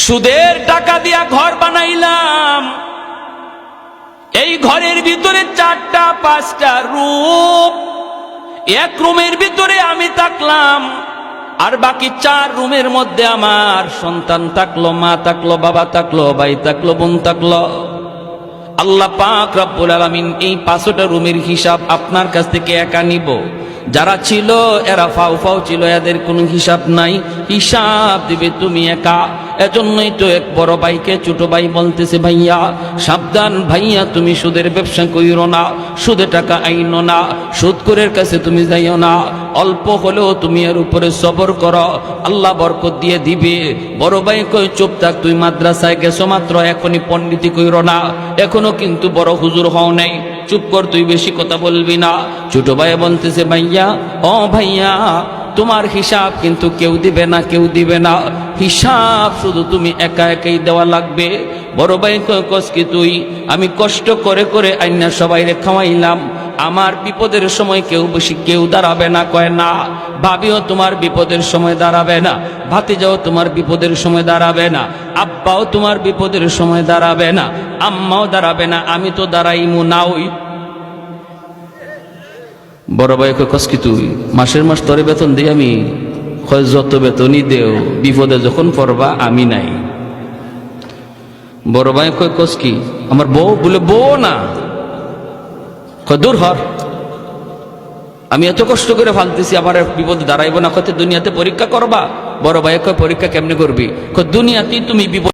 সুদের টাকা দিয়া ঘর বানাইলাম, এই ঘরের ভিতরে 4টা 5টা রুম, এক রুমের ভিতরে আমি থাকলাম, আর বাকি 4 রুমের মধ্যে আমার সন্তান থাকলো, মা থাকলো, বাবা থাকলো, ভাই থাকলো, বোন থাকলো। আল্লাহ পাক রব্বুল আলামিন এই 5টা রুমের হিসাব আপনার কাছ থেকে একা নিব। যারা ছিল এরা ফাও ফাও ছিল, এদের কোনো হিসাব নাই, হিসাব দিবে তুমি একা। এজন্যই তো এক বড় ভাইকে ছোট ভাই বলতেছে, ভাইয়া সাবধান, ভাইয়া তুমি সুদের ব্যবসা কইরো না, সুদে টাকা আইনো না, সুদখোরের কাছে তুমি যাইও না, অল্প হলেও তুমি এর উপরে সবর করো, আল্লাহ বরকত দিয়ে দিবে। বড় ভাই কই চুপ থাক, তুই মাদ্রাসায় গেছো মাত্র, এখনই পণ্ডিতি কইরো না, এখনো কিন্তু বড় হুজুর হও নাই, চুপ কর, তুই বেশি কথা বলবি না। ছোট ভাই বলতেছে, ভাইয়া ও ভাইয়া তোমার হিসাব কিন্তু কেউ দিবে না, কেউ দিবে না, হিসাব শুধু তুমি একা একাই দেওয়া লাগবে। বড় ভাই কস কি তুই, আমি কষ্ট করে করে আইনা সবাইরে খাওয়াইলাম, আমার বিপদের সময় কেউ দাঁড়াবে না। কয় না, ভাবিও তোমার বিপদের সময় দাঁড়াবে না, ভাতিজাও তোমার বিপদের সময় দাঁড়াবে না, আব্বাও তোমার বিপদের সময় দাঁড়াবে না, আম্মাও দাঁড়াবে না, আমি তো দাঁড়াইমু না। ওই বড় ভাই কস কি তুই, মাসের মাস তরে বেতন দিই আমি। কয় যত বেতনই দেও, বিপদে যখন পড়বা আমি নাই। বড় ভাই কস কি, আমার বউ? বলে বউ না। কয় দূর হর, আমি এত কষ্ট করে ফালতেছি, আমার বিপদে দাঁড়াইব না। কত দুনিয়াতে পরীক্ষা করবা? বড় ভাই কয় পরীক্ষা কেমনে করবি? কয় দুনিয়াতেই তুমি বিপদ